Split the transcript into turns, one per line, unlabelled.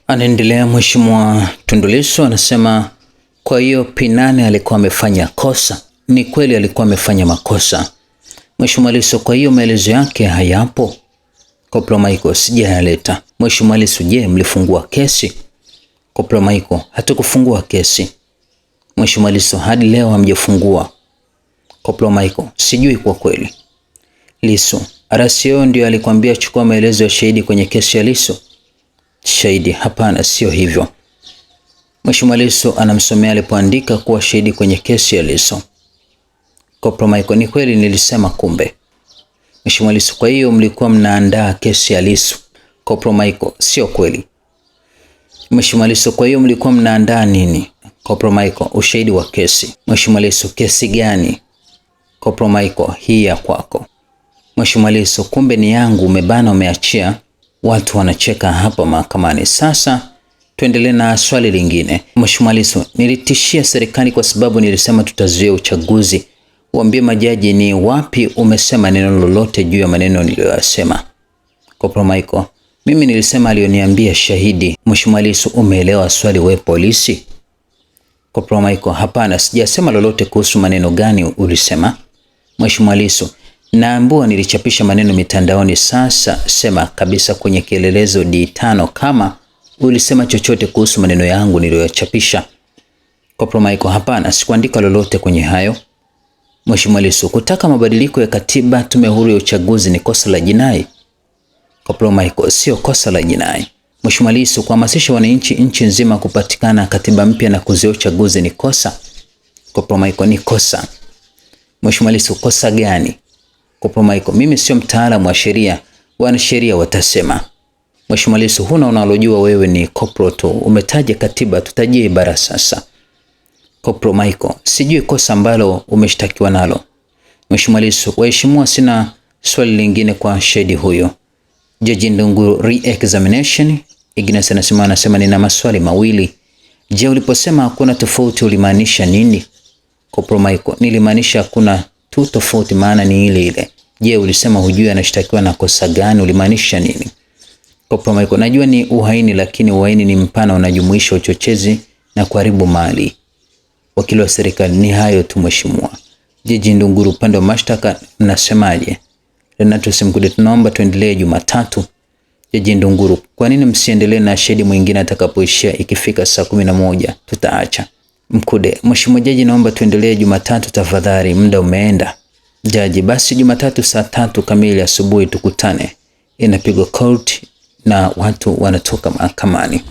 Anaendelea Mheshimiwa Tundu Lissu anasema kwa hiyo P8 alikuwa amefanya kosa. Ni kweli alikuwa amefanya makosa Mheshimiwa Lissu, kwa hiyo maelezo yake hayapo. Koplo Michael, sijayaleta. Mheshimiwa Lissu, je, mlifungua kesi? Koplo Michael, hatukufungua kesi. Mheshimiwa Lissu, hadi leo hamjafungua. Koplo Michael, sijui kwa kweli. Lissu, RCO ndio alikwambia chukua maelezo ya shahidi kwenye kesi ya Lissu? Shahidi, hapana, sio hivyo. Mheshimiwa Lissu anamsomea alipoandika kuwa shahidi kwenye kesi ya Lissu. Koplo Michael, ni kweli nilisema kumbe. Mheshimiwa Lissu, kwa hiyo mlikuwa mnaandaa kesi ya Lissu? Koplo Michael, sio kweli. Mheshimiwa Lissu, kwa hiyo mlikuwa mnaandaa nini? Koplo Michael, ushahidi wa kesi. Mheshimiwa Lissu, kesi gani? Koplo Michael, hii ya kwako. Mheshimiwa Lissu, kumbe ni yangu, umebana umeachia. Watu wanacheka hapa mahakamani. Sasa tuendelee na swali lingine. Mheshimiwa Lissu, nilitishia serikali kwa sababu nilisema tutazuia uchaguzi. Waambie majaji ni wapi umesema neno lolote juu ya maneno niliyoyasema. Koplo Michael, mimi nilisema alioniambia shahidi. Mheshimiwa Lissu, umeelewa swali we polisi? Koplo Michael, hapana, sijasema lolote kuhusu maneno gani ulisema. Mheshimiwa Lissu, naambiwa nilichapisha maneno mitandaoni. Sasa sema kabisa kwenye kielelezo D5 kama ulisema chochote kuhusu maneno yangu niliyochapisha. Koplo Michael, hapana, sikuandika lolote kwenye hayo. Mheshimiwa Lissu, kutaka mabadiliko ya katiba tume huru ya uchaguzi ni kosa la jinai? Koplo Michael, sio kosa la jinai. Mheshimiwa Lissu, kuhamasisha wananchi nchi nzima kupatikana katiba mpya na kuzuia uchaguzi ni kosa? Koplo Michael, ni kosa. Mheshimiwa Lissu, kosa gani? Koplo Michael, mimi sio mtaalamu wa sheria, wanasheria watasema. Mheshimiwa Lissu, huna unalojua wewe, ni koplo tu, umetaja katiba, tutajie ibara sasa. Koplo Michael, sijui kosa ambalo umeshtakiwa nalo. Mheshimiwa Lissu, waheshimiwa, sina swali lingine kwa shahidi huyo. Jaji Ndunguru re-examination. Ignas anasema nina maswali mawili. Je, uliposema hakuna tofauti ulimaanisha nini? Koplo Michael, nilimaanisha hakuna tu tofauti, maana ni ile ile. Je, ulisema hujui anashtakiwa na kosa gani, ulimaanisha nini? Koplo Michael, najua ni uhaini, lakini uhaini ni mpana, unajumuisha uchochezi na kuharibu mali. Wakili wa serikali, ni hayo tu mheshimiwa. Jaji Ndunguru, upande wa mashtaka mnasemaje? Renato Simkude, tunaomba tuendelee Jumatatu. Jaji Ndunguru, kwa nini msiendelee na shahidi mwingine atakapoishia ikifika saa 11? Tutaacha. Mkude, mheshimiwa jaji, naomba tuendelee Jumatatu tafadhali, muda umeenda. Jaji, basi Jumatatu saa 3 kamili asubuhi tukutane. Inapigwa court na watu wanatoka mahakamani.